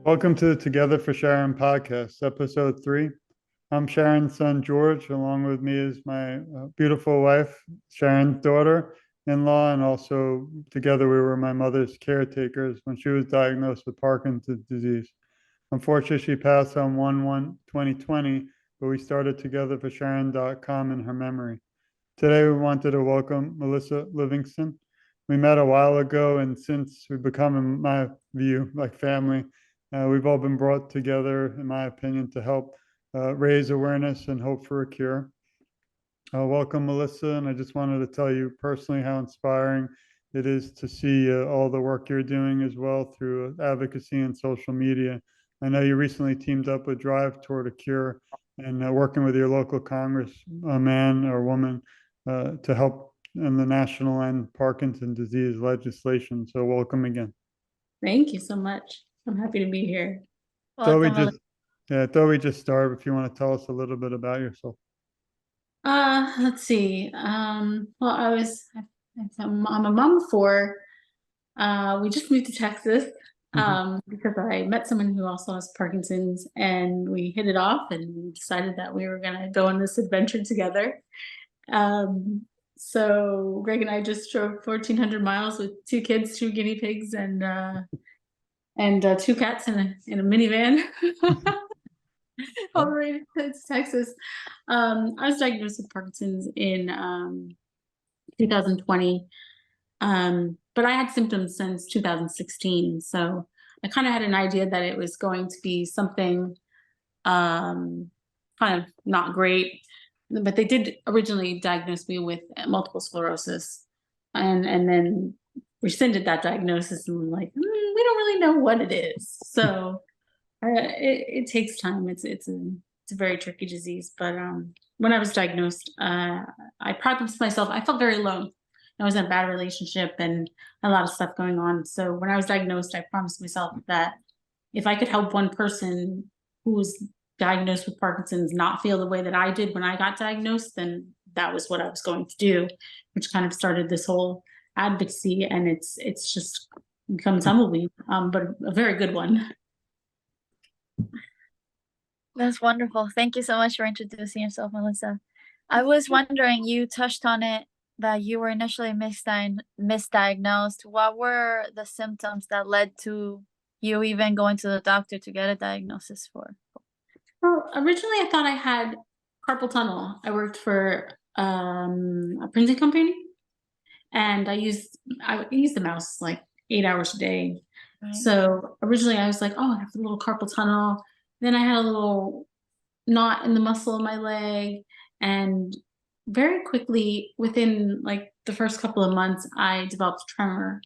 Welcome to the Together for Sharon podcast, episode 3. I'm Sharon's son, George. Along with me is my beautiful wife, Sharon's daughter-in-law, and also together we were my mother's caretakers when she was diagnosed with Parkinson's disease. Unfortunately, she passed on 1/1/2020, but we started TogetherForSharon.com in her memory. Today, we wanted to welcome Melissa Livingston. We met a while ago, and since we've become, in my view, like family. We've all been brought together, in my opinion, to help raise awareness and hope for a cure. Welcome, Melissa, and I just wanted to tell you personally how inspiring it is to see all the work you're doing as well through advocacy and social media. I know you recently teamed up with Drive Toward a Cure and working with your local congressman or woman to help in the national end Parkinson's disease legislation. So welcome again. Thank you so much. I'm happy to be here. Thought we Welcome, just thought we just start if you want to tell us a little bit about yourself. Let's see. Well, I'm a mom of 4. We just moved to Texas because I met someone who also has Parkinson's, and we hit it off and decided that we were gonna go on this adventure together. So Greg and I just drove 1,400 miles with 2 kids, 2 guinea pigs, and 2 cats in a minivan all the way to Texas. I was diagnosed with Parkinson's in 2020, but I had symptoms since 2016. So I kind of had an idea that it was going to be something kind of not great. But they did originally diagnose me with multiple sclerosis, and then rescinded that diagnosis, and like, we don't really know what it is. So it takes time. It's a very tricky disease. But when I was diagnosed, I promised myself, I felt very alone. I was in a bad relationship and a lot of stuff going on. So when I was diagnosed, I promised myself that if I could help one person who was diagnosed with Parkinson's not feel the way that I did when I got diagnosed, then that was what I was going to do, which kind of started this whole advocacy, and it's just become tumbleweed, but a very good one. That's wonderful. Thank you so much for introducing yourself, Melissa. I was wondering, you touched on it, that you were initially misdiagnosed. What were the symptoms that led to you even going to the doctor to get a diagnosis for? Well, originally I thought I had carpal tunnel. I worked for a printing company, and I used the mouse like 8 hours a day. Right. So originally I was like, oh, I have a little carpal tunnel. Then I had a little knot in the muscle of my leg, and very quickly, within like the first couple of months, I developed a tremor.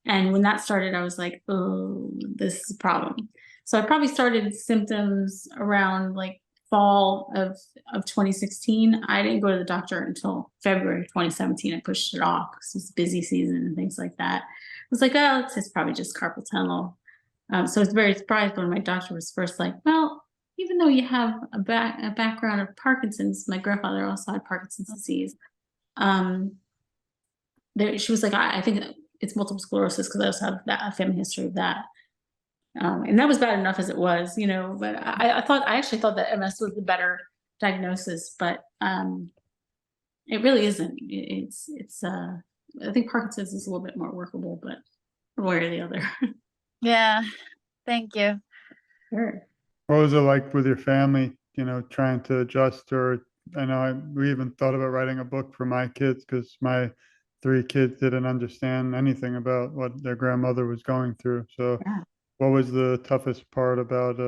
And when that started, I was like, oh, this is a problem. So I probably started symptoms around like fall of 2016. I didn't go to the doctor until February 2017. I pushed it off because it was busy season and things like that. I was like, oh, it's probably just carpal tunnel. So I was very surprised when my doctor was first like, well, even though you have a background of Parkinson's, my grandfather also had Parkinson's disease. She was like, I think it's multiple sclerosis because I also have a family history of that. And that was bad enough as it was, but I actually thought that MS was the better diagnosis, but it really isn't. I think Parkinson's is a little bit more workable, but one way or the other. Yeah, thank you. Sure. What was it like with your family, trying to adjust? Or I know we even thought about writing a book for my kids because my 3 kids didn't understand anything about what their grandmother was going through. So yeah. What was the toughest part about,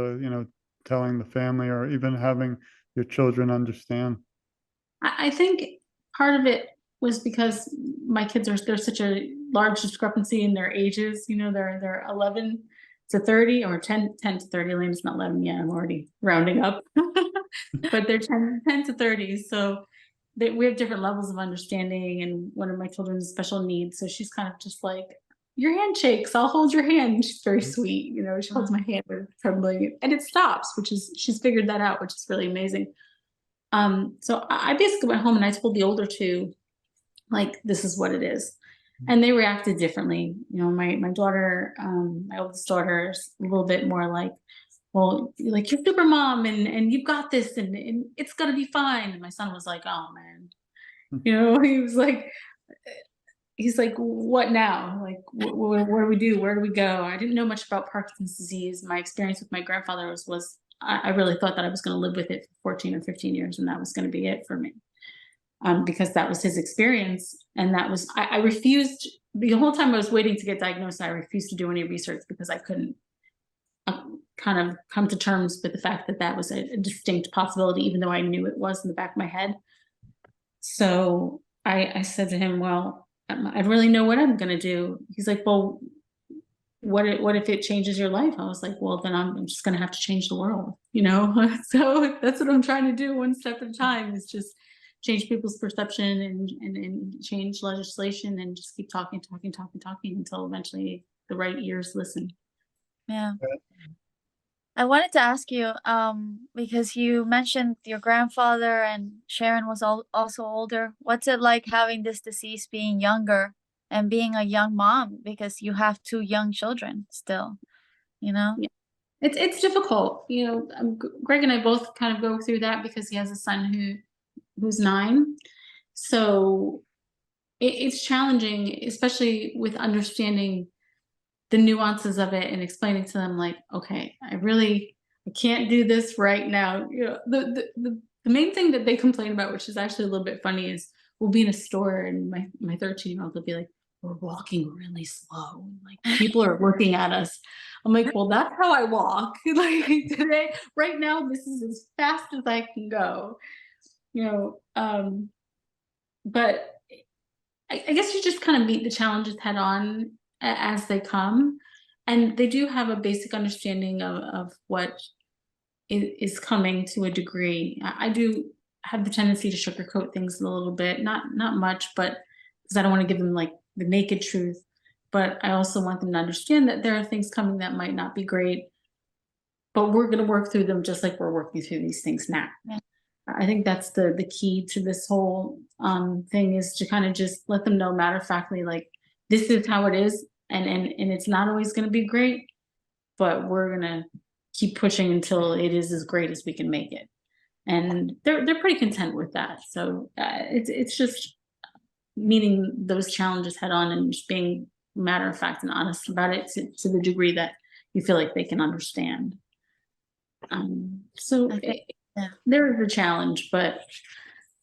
telling the family or even having your children understand? I think part of it was because my kids there's such a large discrepancy in their ages. They're 11 to 30 or 10 to 30. Elaine's not 11 yet. I'm already rounding up, but they're 10 to 30. So we have different levels of understanding, and one of my children has special needs. So she's kind of just like, your hand shakes, I'll hold your hand. She's very sweet. She holds my hand with trembling, and it stops, she's figured that out, which is really amazing. So I basically went home and I told the older 2, like, this is what it is. and they reacted differently. You know, my daughter, my oldest daughter is a little bit more like, well, like you're super mom and you've got this and it's gonna be fine. And my son was like, oh man, you know, he's like, what now? Like, what do we do? Where do we go? I didn't know much about Parkinson's disease. My experience with my grandfather was I really thought that I was going to live with it for 14 or 15 years and that was going to be it for me. Because that was his experience. And that was, I refused, the whole time I was waiting to get diagnosed, I refused to do any research because I couldn't kind of come to terms with the fact that that was a distinct possibility, even though I knew it was in the back of my head. So I said to him, well, I don't really know what I'm going to do. He's like, well, what if it changes your life? I was like, well, then I'm just going to have to change the world, you know? So that's what I'm trying to do one step at a time, is just change people's perception and change legislation and just keep talking until eventually the right ears listen. Yeah. I wanted to ask you, because you mentioned your grandfather and Sharon was also older. What's it like having this disease, being younger and being a young mom, because you have 2 young children still, you know? Yeah. It's difficult, you know. Greg and I both kind of go through that because he has a son who's 9. So it's challenging, especially with understanding the nuances of it and explaining to them, like, okay, I can't do this right now. You know, the main thing that they complain about, which is actually a little bit funny, is we'll be in a store and my 13-year-old will be like, we're walking really slow. Like people are looking at us. I'm like, well, that's how I walk. Like today, right now, this is as fast as I can go. You know, but I guess you just kind of meet the challenges head on as they come, and they do have a basic understanding of what is coming to a degree. I do have the tendency to sugarcoat things a little bit, not much, but because I don't want to give them like the naked truth, but I also want them to understand that there are things coming that might not be great, but we're going to work through them just like we're working through these things now. Yeah. I think that's the key to this whole thing, is to kind of just let them know matter of factly, like, this is how it is, and it's not always going to be great, but we're gonna keep pushing until it is as great as we can make it. And they're pretty content with that. So it's just meeting those challenges head on and just being matter of fact and honest about it to the degree that you feel like they can understand. So there is a challenge, but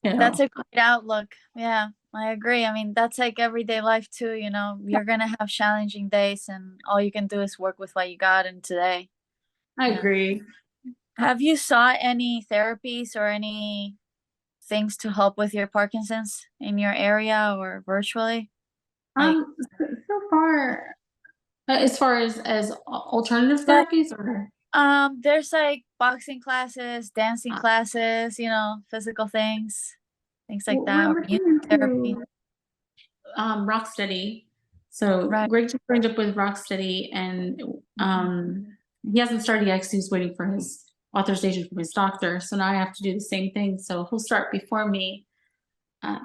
you know. That's a great outlook. Yeah, I agree. I mean, that's like everyday life too, you know. You're gonna have challenging days and all you can do is work with what you got in today. I agree. Have you sought any therapies or any things to help with your Parkinson's in your area or virtually? So far, as far as alternative therapies, or there's like boxing classes, dancing classes, you know, physical things like that, or music therapy. Rocksteady. So Right. Greg just signed up with Rocksteady, and he hasn't started yet because he's waiting for his authorization from his doctor. So now I have to do the same thing. So he'll start before me.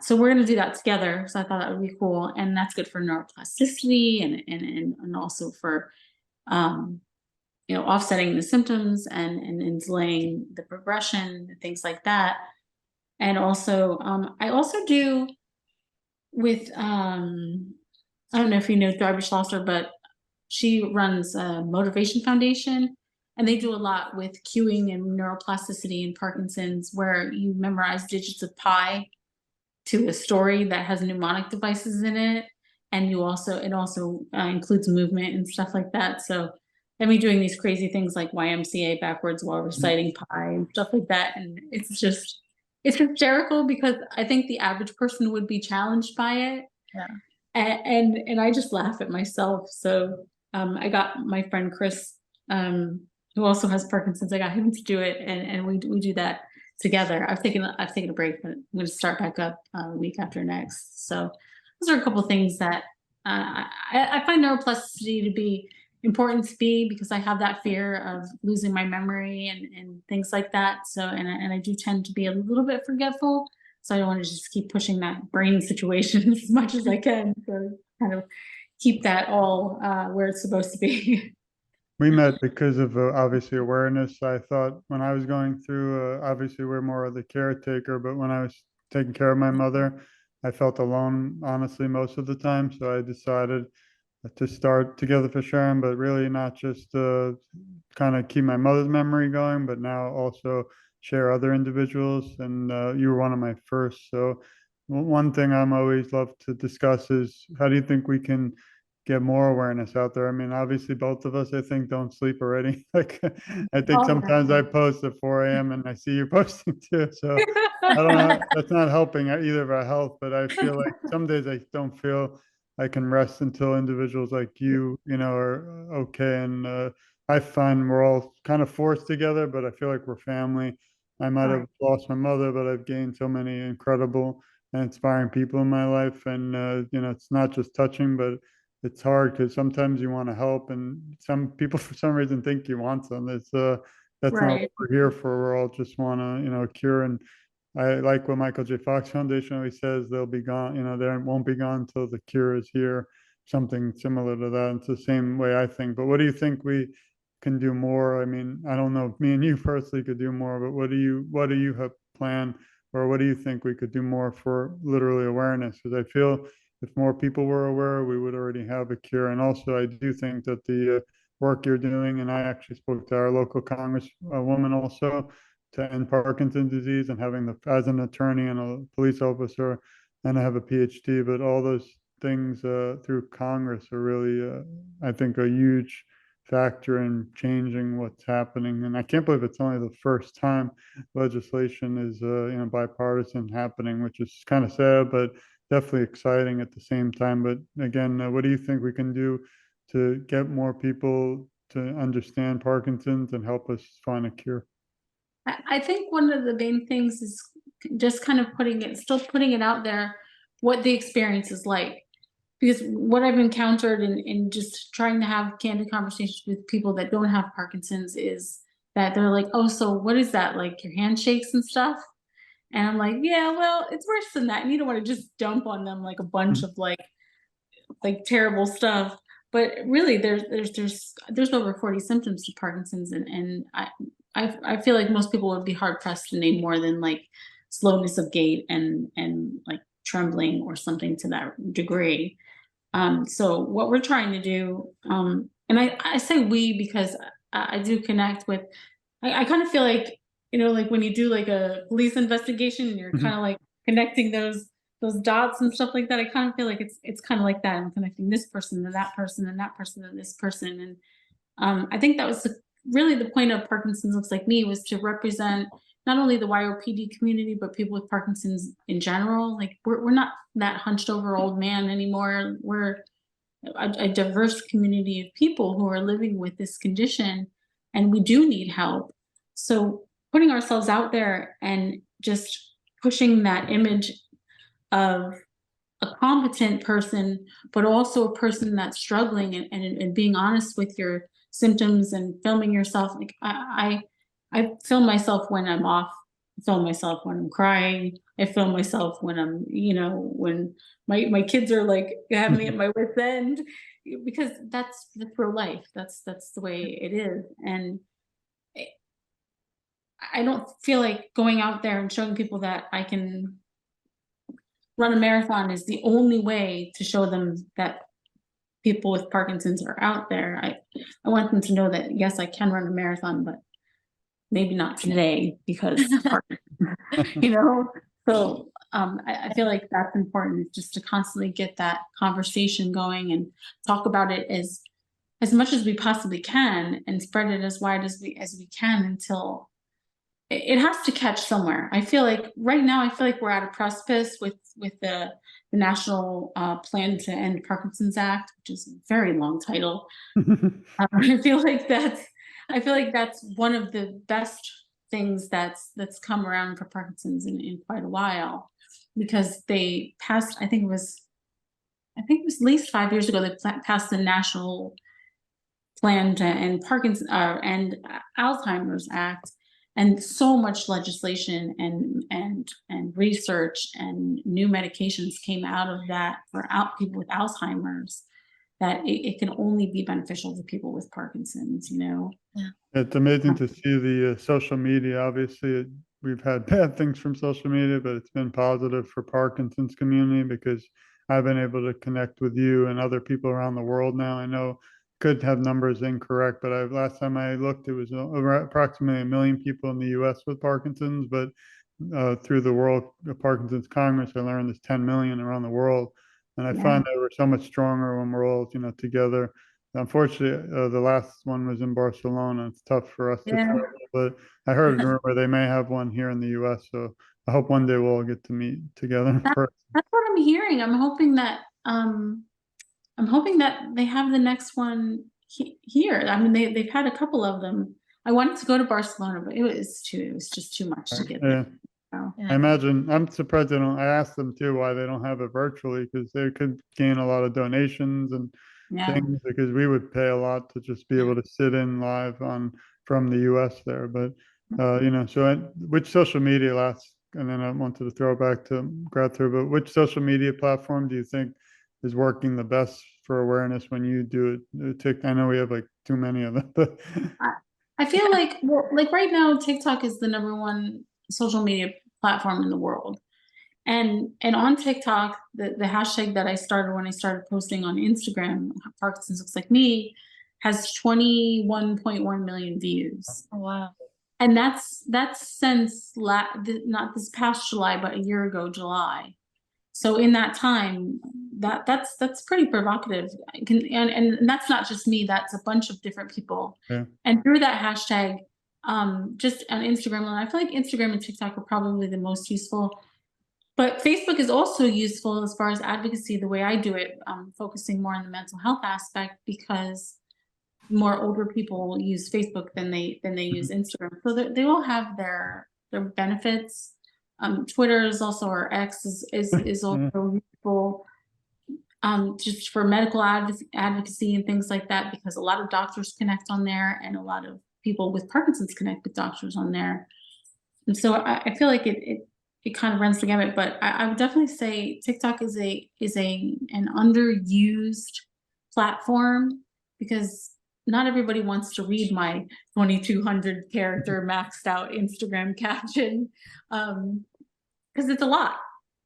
So we're going to do that together. So I thought that would be cool, and that's good for neuroplasticity and also for you know, offsetting the symptoms and delaying the progression, things like that. And also, I also do with I don't know if you know Darby Schlosser, but she runs a Motivation Foundation, and they do a lot with cueing and neuroplasticity in Parkinson's, where you memorize digits of pi to a story that has mnemonic devices in it, and it also includes movement and stuff like that. So I mean, doing these crazy things like YMCA backwards while reciting pi and stuff like that, and it's hysterical because I think the average person would be challenged by it. Yeah. And I just laugh at myself. So I got my friend Chris, who also has Parkinson's, I got him to do it, and we do that together. I've taken a break, but I'm going to start back up week after next. So those are a couple of things that I find neuroplasticity to be important to be, because I have that fear of losing my memory and things like that. So and I do tend to be a little bit forgetful. So I don't want to just keep pushing that brain situation as much as I can. So kind of keep that all where it's supposed to be. We met because of obviously awareness. I thought when I was going through, obviously we're more of the caretaker, but when I was taking care of my mother, I felt alone, honestly, most of the time. So I decided to start Together for Sharon, but really not just kind of keep my mother's memory going, but now also share other individuals. And you were one of my first. So one thing I'm always love to discuss is how do you think we can get more awareness out there? I mean, obviously both of us, I think, don't sleep already. Like I think Oh, sometimes I post at 4 a.m. and I see you posting too. So I don't know, that's not helping either of our health, but I feel like some days I don't feel I can rest until individuals like you know, are okay. And I find we're all kind of forced together, but I feel like we're family. I might have right. lost my mother, but I've gained so many incredible and inspiring people in my life. And, you know, it's not just touching, but it's hard because sometimes you want to help, and some people for some reason think you want some. It's that's not what Right. we're here for. We're all just want to, you know, cure. And I like what Michael J. Fox Foundation always says, they'll be gone, you know, they won't be gone until the cure is here. Something similar to that. It's the same way I think. But what do you think we can do more? I mean, I don't know if me and you personally could do more, but what do you have planned, or what do you think we could do more for literally awareness? Because I feel if more people were aware, we would already have a cure. And also, I do think that the work you're doing, and I actually spoke to our local congresswoman also to end Parkinson's disease, and having the as an attorney and a police officer, and I have a PhD, but all those things through Congress are really, I think, a huge factor in changing what's happening. And I can't believe it's only the first time legislation is, you know, bipartisan happening, which is kind of sad, but definitely exciting at the same time. But again, what do you think we can do to get more people to understand Parkinson's and help us find a cure? I think one of the main things is just kind of still putting it out there, what the experience is like. Because what I've encountered in just trying to have candid conversations with people that don't have Parkinson's is that they're like, oh, so what is that? Like your handshakes and stuff? And I'm like, yeah, well, it's worse than that. And you don't want to just dump on them like a bunch of like terrible stuff. But really there's over 40 symptoms to Parkinson's, and I feel like most people would be hard pressed to name more than like slowness of gait and like trembling or something to that degree. So what we're trying to do, and I say we because I do connect with, I kind of feel like, you know, like when you do like a police investigation and you're kind of like connecting those dots and stuff like that. I kind of feel like it's kind of like that. I'm connecting this person to that person and that person to this person. And I think that was really the point of Parkinson's Looks Like Me, was to represent not only the YOPD community, but people with Parkinson's in general. Like we're not that hunched over old man anymore. We're a diverse community of people who are living with this condition, and we do need help. So putting ourselves out there and just pushing that image of a competent person, but also a person that's struggling, and being honest with your symptoms and filming yourself. Like I film myself when I'm off. I film myself when I'm crying. I film myself when I'm, you know, when my kids are like have me at my wit's end, because that's real life. That's the way it is. And I don't feel like going out there and showing people that I can run a marathon is the only way to show them that people with Parkinson's are out there. I want them to know that yes, I can run a marathon, but maybe not today because you know. So I feel like that's important, just to constantly get that conversation going and talk about it as much as we possibly can, and spread it as wide as we can until it has to catch somewhere. I feel like right now, I feel like we're at a precipice with the National Plan to End Parkinson's Act, which is a very long title. I feel like that's one of the best things that's come around for Parkinson's in quite a while, because they passed, I think it was at least 5 years ago, they passed the National Plan to End Parkinson's and Alzheimer's Act. And so much legislation and research and new medications came out of that for people with Alzheimer's, that it can only be beneficial to people with Parkinson's, you know? It's amazing to see the social media. Obviously, we've had bad things from social media, but it's been positive for Parkinson's community because I've been able to connect with you and other people around the world now. I know could have numbers incorrect, but last time I looked, it was approximately 1 million people in the U.S. with Parkinson's, but through the World Parkinson's Congress, I learned there's 10 million around the world. And I find that we're so much stronger when we're all, together. Unfortunately, the last one was in Barcelona. It's tough for us to travel, but I heard a rumor they may have one here in the U.S. So I hope one day we'll all get to meet together in person. That's what I'm hearing. I'm hoping that they have the next one here. I mean, they've had a couple of them. I wanted to go to Barcelona, but it was just too much to get there. So, I imagine, I'm surprised I asked them too why they don't have it virtually, because they could gain a lot of donations and things, because we would pay a lot to just be able to sit in live from the US there. But, which social media and then I wanted to throw it back to grad through, but which social media platform do you think is working the best for awareness when you do it? I know we have like too many of them, but I feel like, like right now, TikTok is the #1 social media platform in the world. And on TikTok, the hashtag that I started when I started posting on Instagram, Parkinson's Looks Like Me, has 21.1 million views. Oh, wow. And that's since not this past July, but a year ago, July. So in that time, that's pretty provocative. And that's not just me, that's a bunch of different people. Yeah. And through that hashtag, just on Instagram alone, I feel like Instagram and TikTok are probably the most useful. But Facebook is also useful as far as advocacy, the way I do it, focusing more on the mental health aspect, because more older people use Facebook than they use Instagram. So they all have their benefits. Twitter is also, or X is also useful, just for medical advocacy and things like that, because a lot of doctors connect on there, and a lot of people with Parkinson's connect with doctors on there. And so I feel like it kind of runs the gamut, but I would definitely say TikTok is an underused platform, because not everybody wants to read my 2,200 character maxed out Instagram caption, because it's a lot,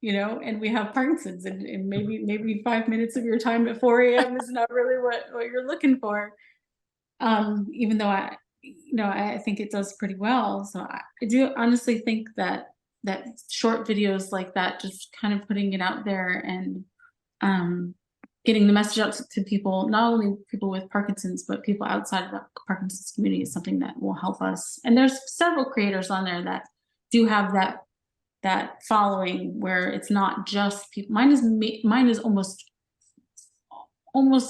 and we have Parkinson's, and maybe 5 minutes of your time at 4 a.m. is not really what you're looking for. Even though I think it does pretty well. So I do honestly think that short videos like that, just kind of putting it out there and getting the message out to people, not only people with Parkinson's, but people outside of the Parkinson's community, is something that will help us. And there's several creators on there that do have that following, where it's not just people. Mine is almost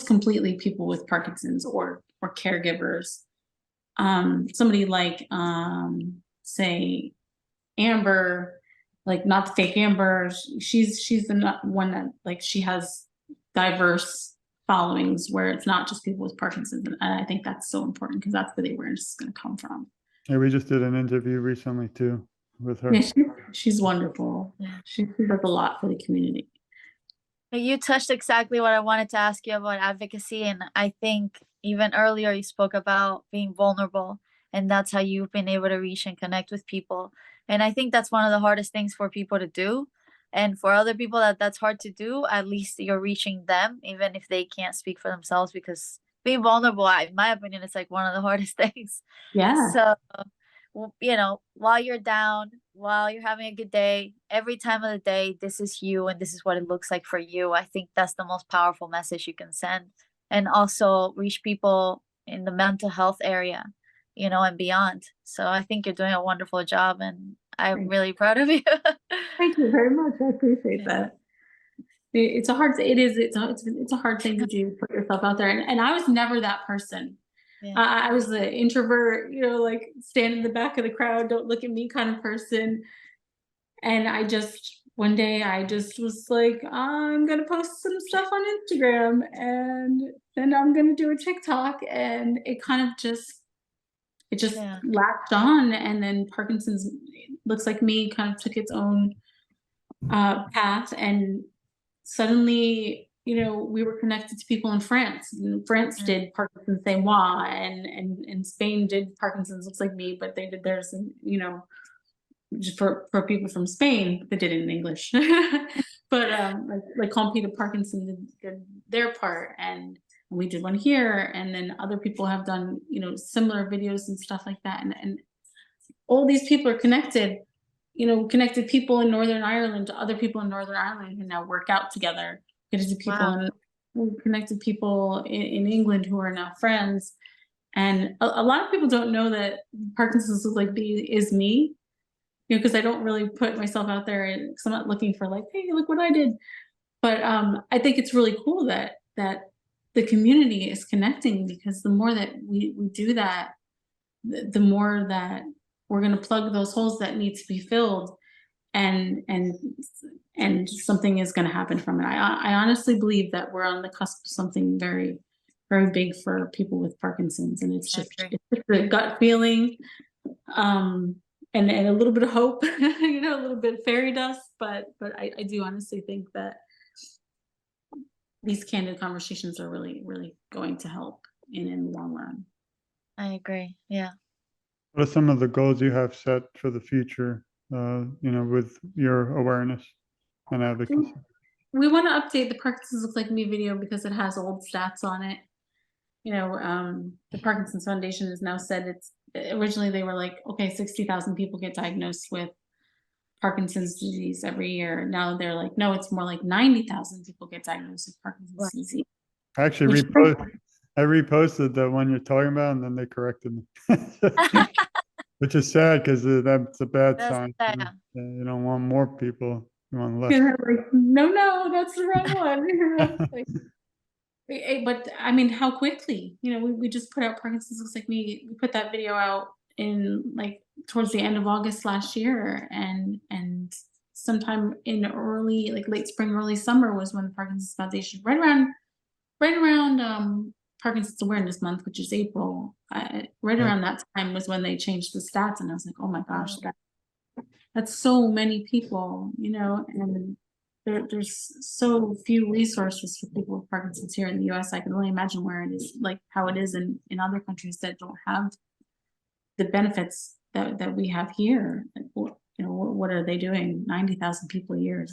completely people with Parkinson's or caregivers. Somebody like say Amber, like not the fake Amber, she's the one that, like, she has diverse followings where it's not just people with Parkinson's, and I think that's so important, because that's where the awareness is going to come from. Yeah, we just did an interview recently too with her. Yeah, she's wonderful. She does a lot for the community. You touched exactly what I wanted to ask you about advocacy, and I think even earlier you spoke about being vulnerable, and that's how you've been able to reach and connect with people. And I think that's one of the hardest things for people to do. And for other people that's hard to do, at least you're reaching them, even if they can't speak for themselves, because being vulnerable, in my opinion, is like one of the hardest things. Yeah. So, while you're down, while you're having a good day, every time of the day, this is you and this is what it looks like for you. I think that's the most powerful message you can send, and also reach people in the mental health area, and beyond. So I think you're doing a wonderful job, and I'm really proud of you. Thank you very much. I appreciate that. It's a hard thing to do, put yourself out there. And I was never that person. Yeah. I was the introvert, like stand in the back of the crowd, don't look at me kind of person. And one day I just was like, I'm going to post some stuff on Instagram, and then I'm going to do a TikTok. And it kind of just, it just Yeah. latched on, and then Parkinson's looks like me kind of took its own path, and suddenly, we were connected to people in France. France did Parkinson's Say Moi, and Spain did Parkinson's Looks Like Me, but they did theirs, just for people from Spain. They did it in English. But like Compete of Parkinson did their part, and we did one here, and then other people have done similar videos and stuff like that, and all these people are connected. Connected people in Northern Ireland to other people in Northern Ireland who now work out together. Connected people connected people in England who are now friends. And a lot of people don't know that Parkinson's Look Like Me is me, because I don't really put myself out there, because I'm not looking for like, hey, look what I did. But I think it's really cool that the community is connecting, because the more that we do that, the more that we're going to plug those holes that need to be filled, and something is going to happen from it. I honestly believe that we're on the cusp of something very, very big for people with Parkinson's, and it's just a gut feeling, and a little bit of hope, a little bit of fairy dust, but I do honestly think that these candid conversations are really, really going to help in the long run. I agree. Yeah. What are some of the goals you have set for the future, with your awareness and advocacy? We want to update the Parkinson's Look Like Me video, because it has old stats on it. The Parkinson's Foundation has now said originally they were like, okay, 60,000 people get diagnosed with Parkinson's disease every year. Now they're like, no, it's more like 90,000 people get diagnosed with Parkinson's disease. I actually reposted the one you're talking about, and then they corrected me. Which is sad, because that's a bad sign. You don't want more people. You want less. Like, no, that's the wrong one. But I mean, how quickly? We just put out Parkinson's Looks Like Me. We put that video out in like towards the end of August last year, and sometime in late spring, early summer was when the Parkinson's Foundation, right around Parkinson's Awareness Month, which is April, right around that time was when they changed the stats, and I was like, oh my gosh, that's so many people, and there's so few resources for people with Parkinson's here in the US. I can only imagine where it is, like how it is in other countries that don't have the benefits that we have here. Like, what are they doing? 90,000 people a year.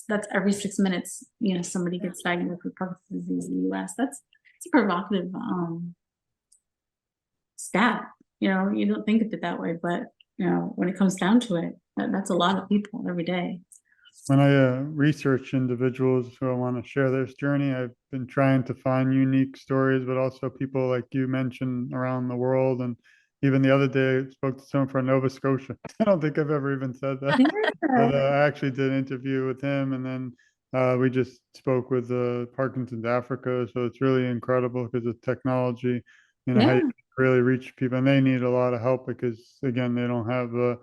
That's every 6 minutes, somebody gets diagnosed with Parkinson's disease in the US. It's a provocative stat. You don't think of it that way, but when it comes down to it, that's a lot of people every day. When I research individuals who I want to share this journey, I've been trying to find unique stories, but also people like you mentioned around the world. And even the other day, I spoke to someone from Nova Scotia. I don't think I've ever even said that. But I actually did an interview with him, and then we just spoke with Parkinson's Africa. So it's really incredible, because of technology, how you can really reach people, and they need a lot of help, because again, they don't have the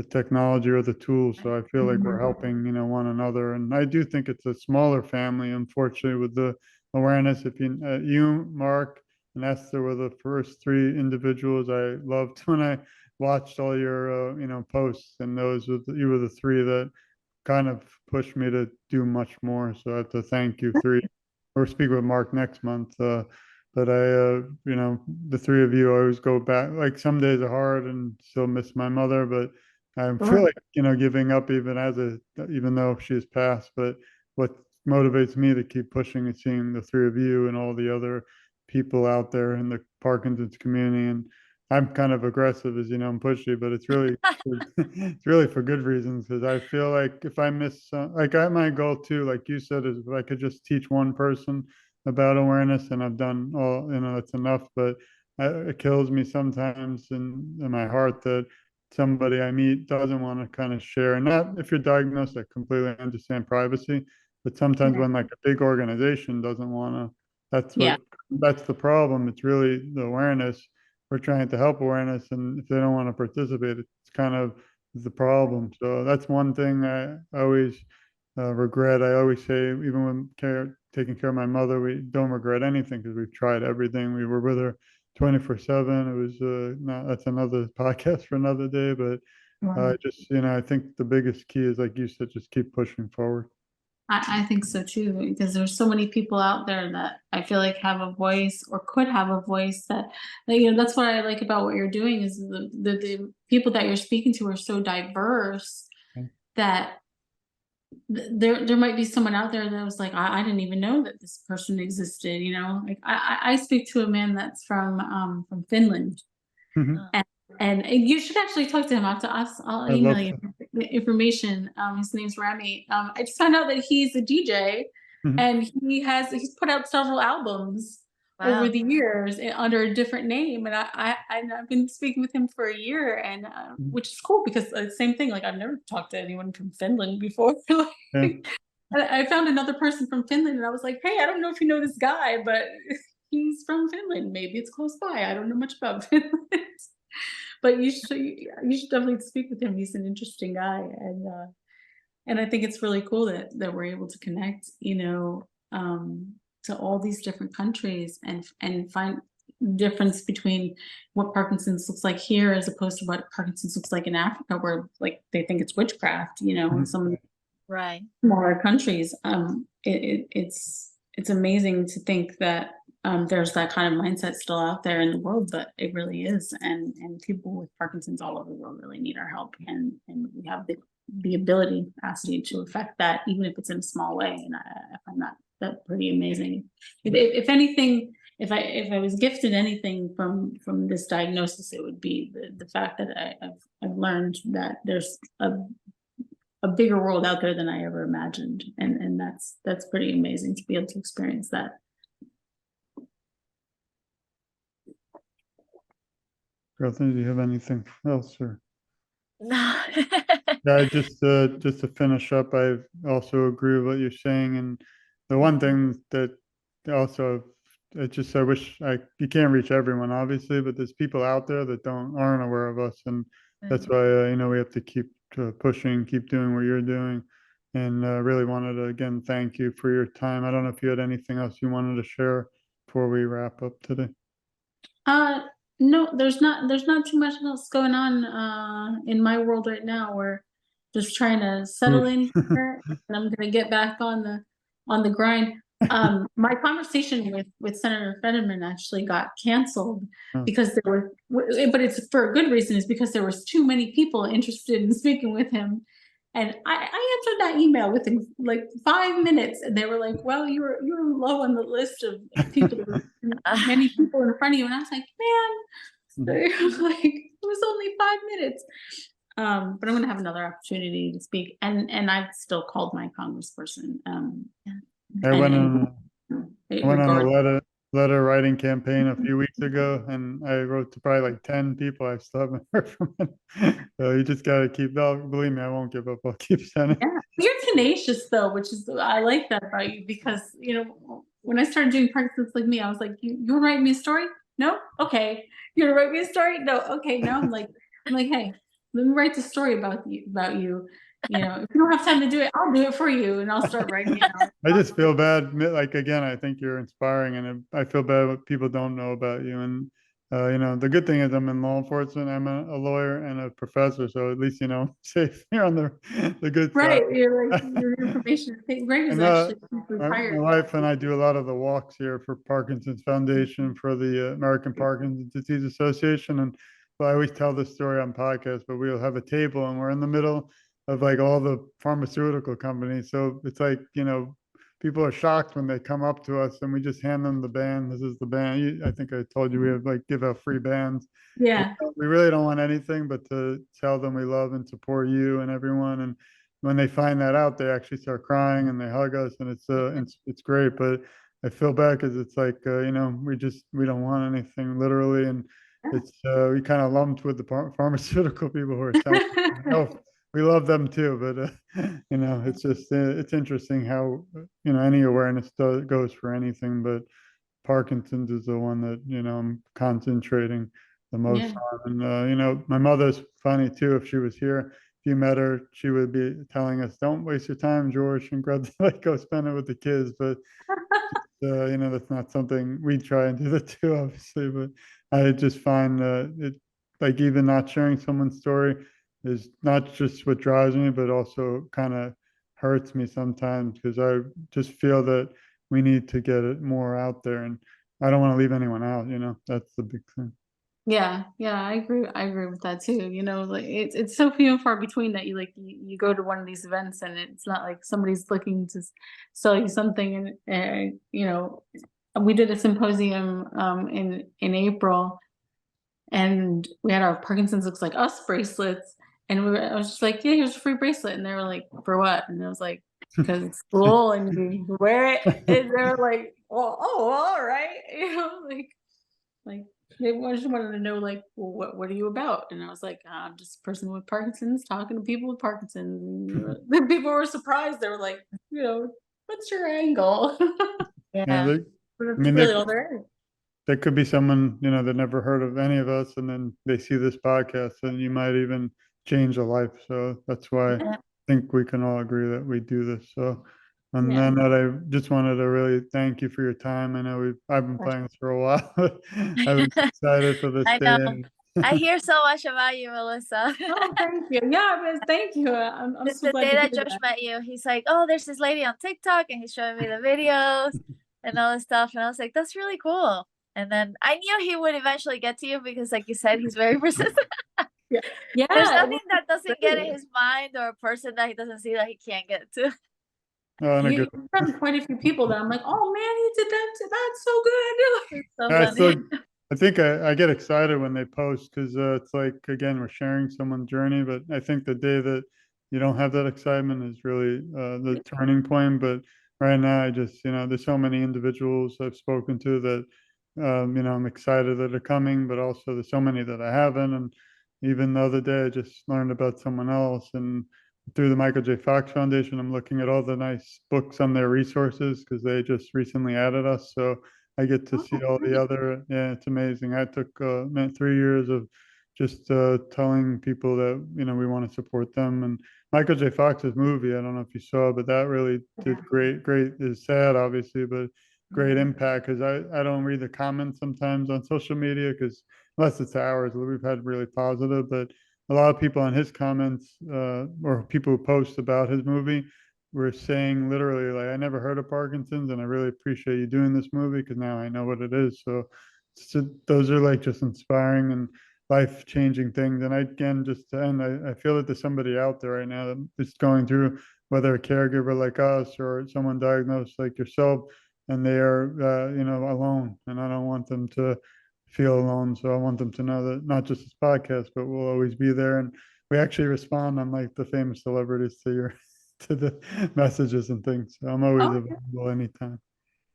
technology or the tools. So I feel like we're helping, one another. And I do think it's a smaller family, unfortunately, with the awareness. If you, Mark, and Esther were the first three individuals I loved when I watched all your, posts, and you were the three that kind of pushed me to do much more. So I have to thank you three. We're speaking with Mark next month. But the three of you, I always go back. Like, some days are hard and still miss my mother, but I feel like, giving up even though she's passed. But what motivates me to keep pushing is seeing the three of you and all the other people out there in the Parkinson's community. And I'm kind of aggressive, as you know, I'm pushy, but it's really it's really for good reasons, because I feel like if I miss, my goal too, like you said, is if I could just teach one person about awareness, and I've done all, it's enough. But it kills me sometimes in my heart that somebody I meet doesn't want to kind of share. And not if you're diagnosed, I completely understand privacy, but sometimes when like a big organization doesn't want to, that's the problem. It's really the awareness. We're trying to help awareness, and if they don't want to participate, it's kind of the problem. So that's one thing I always regret. I always say, even when taking care of my mother, we don't regret anything, because we've tried everything. We were with her 24/7. It was that's another podcast for another day, but Wow. just, I think the biggest key is, like you said, just keep pushing forward. I think so too, because there's so many people out there that I feel like have a voice or could have a voice that, that's what I like about what you're doing is the people that you're speaking to are so diverse Okay. that there might be someone out there that was like, I didn't even know that this person existed, like I speak to a man that's from Finland. Mhm. Uh, And you should actually talk to him. I'll I'd email love you to. the information. His name's Rami. I just found out that he's a DJ, Mhm. and he's put out several albums over wow. the years under a different name. And I've been speaking with him for a year, and Mhm. which is cool because same thing. Like I've never talked to anyone from Finland before. Yeah. Like, I found another person from Finland, and I was like, hey, I don't know if you know this guy, but he's from Finland. Maybe it's close by. I don't know much about Finland. But you should definitely speak with him. He's an interesting guy, and I think it's really cool that we're able to connect, to all these different countries and find difference between what Parkinson's looks like here as opposed to what Parkinson's looks like in Africa, where like they think it's witchcraft, in Mhm. some Right. smaller countries. It's amazing to think that there's that kind of mindset still out there in the world, but it really is, and people with Parkinson's all over the world really need our help, and we have the ability, capacity to affect that, even if it's in a small way. And I find that pretty amazing. If anything, if I was gifted anything from this diagnosis, it would be the fact that I've learned that there's a bigger world out there than I ever imagined, and that's pretty amazing to be able to experience that. Catherine, do you have anything else, or? No. Yeah, just to finish up, I also agree with what you're saying, and the one thing that also, I wish you can't reach everyone, obviously, but there's people out there that aren't aware of us, and that's Mm. why we have to keep pushing, keep doing what you're doing, and really wanted to again thank you for your time. I don't know if you had anything else you wanted to share before we wrap up today. Uh, no, there's not too much else going on in my world right now. We're just trying to settle Oof. in here, and I'm gonna get back on the grind. My conversation with Senator Fetterman actually got canceled Oh, because but it's for a good reason, is because there was too many people interested in speaking with him. And I answered that email within like 5 minutes, and they were like, "Well, you were low on the list of people. There were many people in front of you," and I was like, mhm. "Man," like it was only 5 minutes. But I'm gonna have another opportunity to speak, and I've still called my congressperson, Yeah. I went and on. I went on a regard. letter writing campaign a few weeks ago, and I wrote to probably like 10 people. I still haven't heard from it. So you just gotta keep. No, believe me, I won't give up. I'll keep sending. Yeah, you're tenacious though, which is I like that about you because when I started doing Parkinson's like me, I was like, you wanna write me a story? No? Okay. You wanna write me a story? No, okay. Now I'm like, hey, let me write the story about you. If you don't have time to do it, I'll do it for you and I'll start writing it out. I just feel bad. Like again, I think you're inspiring, and I feel bad what people don't know about you. And the good thing is I'm in law enforcement. I'm a lawyer and a professor, so at least safe here on the good side. Right. You're like your information. I think Greg is And actually my retired. wife and I do a lot of the walks here for Parkinson's Foundation, for the American Parkinson's Disease Association. And well, I always tell this story on podcasts, but we'll have a table and we're in the middle of like all the pharmaceutical companies. So it's like, people are shocked when they come up to us and we just hand them the band. This is the band. I think I told you we have like give out free bands. Yeah. We really don't want anything but to tell them we love and support you and everyone. And when they find that out, they actually start crying and they hug us, and it's great. But I feel bad because it's like we don't want anything literally, and it's we kind of lumped with the pharmaceutical people who are selling. We love them too, but it's just it's interesting how any awareness goes for anything, but Parkinson's is the one that I'm concentrating the most Yeah. on. And my mother's funny too. If she was here, if you met her, she would be telling us, "Don't waste your time, George, and grab like go spend it with the kids." But that's not something we try and do that too, obviously, but I just find it like even not sharing someone's story is not just what drives me, but also kind of hurts me sometimes because I just feel that we need to get it more out there, and I don't want to leave anyone out, that's the big thing. Yeah, yeah, I agree with that too. Like it's so few and far between that you go to one of these events and it's not like somebody's looking to sell you something. And we did a symposium in April, and we had our Parkinson's Looks Like Us bracelets, and I was just like, yeah, here's a free bracelet, and they were like, for what? And I was like, because it's cool and you wear it, and they were like, well, oh, all right, like they just wanted to know, like, well, what are you about? And I was like, I'm just a person with Parkinson's talking to people with Parkinson's. And then people were surprised. They were like, what's your angle? Yeah, Yeah. But I it's mean, really all there is. there could be someone, that never heard of any of us, and then they see this podcast, and you might even change a life. So that's why I Yeah. think we can all agree that we do this. So, and Yeah. then that I just wanted to really thank you for your time. I know I've been playing this for a while. I was excited for this I day. know. And I hear so much about you, Melissa. Oh, thank you. Yeah, but thank you. I'm so The glad day to that hear Josh that. met you, he's like, "Oh, there's this lady on TikTok," and he's showing me the videos and all this stuff, and I was like, "That's really cool." And then I knew he would eventually get to you because, like you said, he's very persistent. Yeah. Yeah. There's Well, nothing that doesn't get in his mind or a person that he doesn't see that he can't get to. oh, and a good. You've done quite a few people that I'm like, oh man, he did that too. That's so good. It's so I still, funny. I think I get excited when they post because it's like, again, we're sharing someone's journey. But I think the day that you don't have that excitement is really the turning point. But right now, I just, there's so many individuals I've spoken to that, I'm excited that are coming, but also there's so many that I haven't. And even the other day, I just learned about someone else. And through the Michael J. Fox Foundation, I'm looking at all the nice books on their resources because they just recently added us. So I get to see all the other, yeah, it's amazing. I took 3 years of just telling people that, we want to support them. And Michael J. Fox's movie, I don't know if you saw, but that really did great. It's sad, obviously, but great impact because I don't read the comments sometimes on social media because unless it's ours, we've had really positive, but a lot of people on his comments or people who post about his movie were saying literally like I never heard of Parkinson's and I really appreciate you doing this movie because now I know what it is. So those are like just inspiring and life changing things. And I again just to end, I feel that there's somebody out there right now that's going through whether a caregiver like us or someone diagnosed like yourself and they are alone and I don't want them to feel alone. So I want them to know that not just this podcast, but we'll always be there. And we actually respond on like the famous celebrities to your to the messages and things. So I'm always Oh, yeah. available anytime.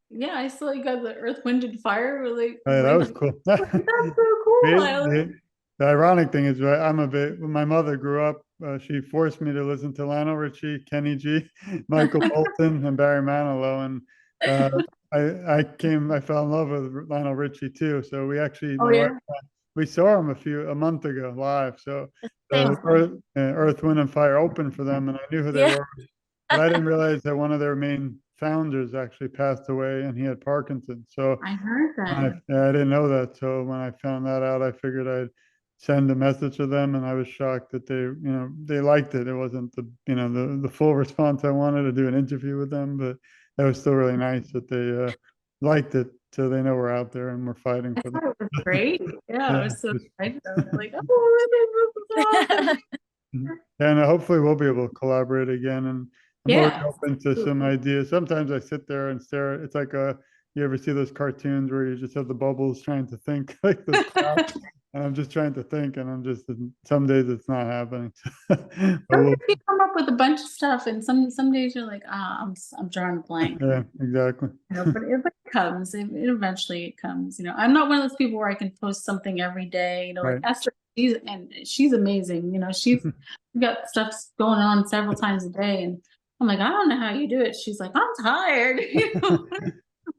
Yeah, I saw you got the Earth, Wind, and Fire like Oh, yeah, that was link. cool. That's so cool. The ironic thing is, right, I'm a bit. When my mother grew up, she forced me to listen to Lionel Richie, Kenny G, Michael Bolton, and Barry Manilow, and uh, I fell in love with Lionel Richie too. So we actually, Oh my wife, yeah. we saw him a month ago live. So Same. Earth, Wind, and Fire opened for them, and I knew who they Yeah. were, but I didn't realize that one of their main founders actually passed away, and he had Parkinson's. So I heard that. I didn't know that. So when I found that out, I figured I'd send a message to them, and I was shocked that they liked it. It wasn't the full response I wanted to do an interview with them, but that was still really nice that they liked it. So they know we're out there and we're fighting I for them. thought it was great. Yeah, I Yeah, was so it was excited. I was like, oh, this is awesome. and hopefully we'll be able to collaborate again. And I'm always Yeah. open to some ideas. Sometimes I sit there and stare. It's like you ever see those cartoons where you just have the bubbles trying to think like the cloud, and I'm just trying to think, and I'm just some days it's not happening. But Some days you come up with a bunch of stuff, and some days you're like, I'm drawing a blank. yeah, exactly. But it comes. It eventually comes. I'm not one of those people where I can post something every day. Like Right. Esther, she's amazing. She's got stuff going on several times a day, and I'm like, I don't know how you do it. She's like, I'm tired.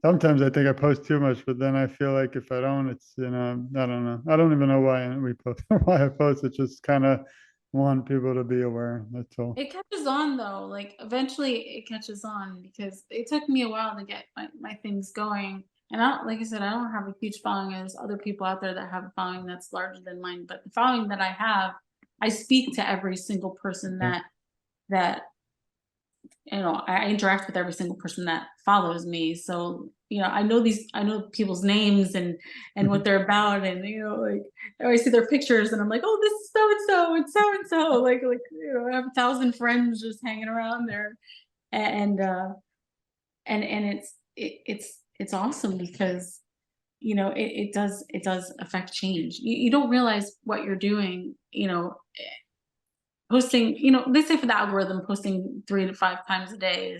Sometimes I think I post too much, but then I feel like if I don't, it's I don't know. I don't even know why we post why I post. It's just kind of want people to be aware. That's all. It catches on though, like eventually it catches on because it took me a while to get my things going. And I don't, like I said, I don't have a huge following as other people out there that have a following that's larger than mine. But the following that I have, I speak to every single person Yeah. that I interact with every single person that follows me. So, I know people's names and what they're about. And, like I always see their pictures and I'm like, oh, this is so and so and so and so. Like, I have 1,000 friends just hanging around there. And, and it's awesome because, it does affect change. You don't realize what you're doing, posting, they say for the algorithm, posting 3 to 5 times a day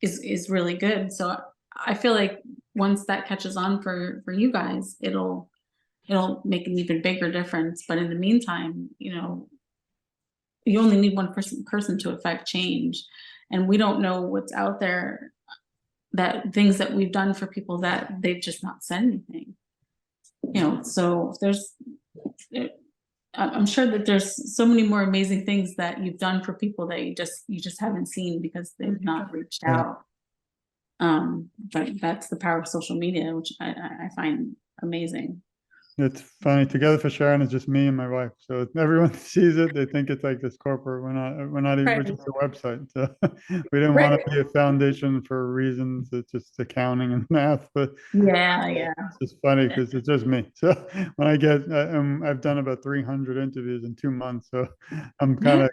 is really good. So I feel like once that catches on for you guys, it'll make an even bigger difference. But in the meantime, you only need one person to affect change. And we don't know what's out there, that things that we've done for people that they've just not said anything. So I'm sure that there's so many more amazing things that you've done for people that you just haven't seen because they've not reached out. But that's the power of social media, which I find amazing. It's funny. Together for Sharon is just me and my wife. So if everyone sees it, they think it's like this corporate. We're not even, we're just a website. So we didn't want to be a foundation for reasons. It's just accounting and math. But Yeah. it's just funny because it's just me. So when I've done about 300 interviews in 2 months. So I'm kind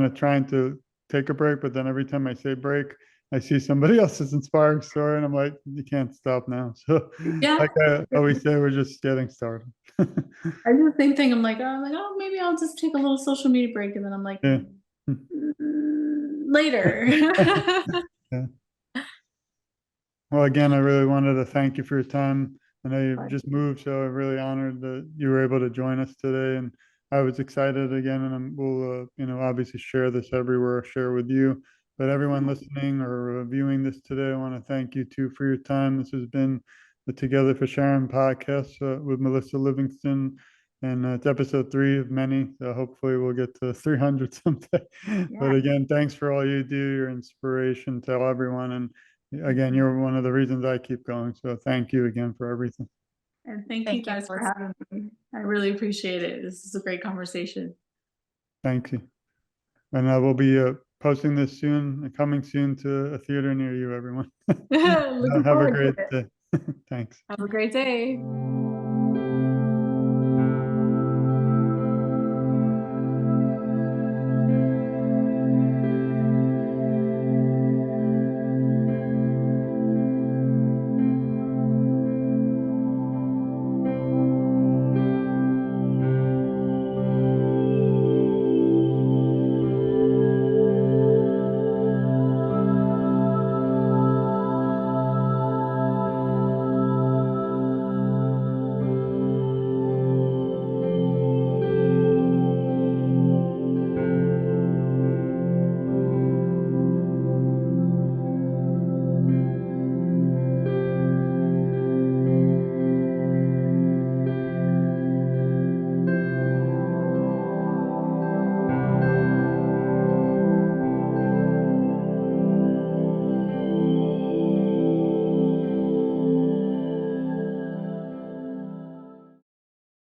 of trying to take a break. But then every time I say break, I see somebody else's inspiring story and I'm like, you can't stop now. So like I always say, we're just getting started. I do the same thing. I'm like, oh, maybe I'll just take a little social media break. And then I'm like, Yeah. Later. Yeah. Well, again, I really wanted to thank you for your time. I know you just moved, so I'm really honored that you were able to join us today. And I was excited again, and we'll, obviously share this everywhere, share with you. But everyone listening or viewing this today, I want to thank you too for your time. This has been the Together for Sharon podcast with Melissa Livingston. And it's episode 3 of many. So hopefully we'll get to 300 someday. But again, thanks for all you do, your inspiration, tell everyone. And again, you're one of the reasons I keep going. So thank you again for everything. And thank you guys for having me. I really appreciate it. This is a great conversation. Thank you. And I will be posting this soon, coming soon to a theater near you, everyone. Have a great day. Thanks. Have a great day.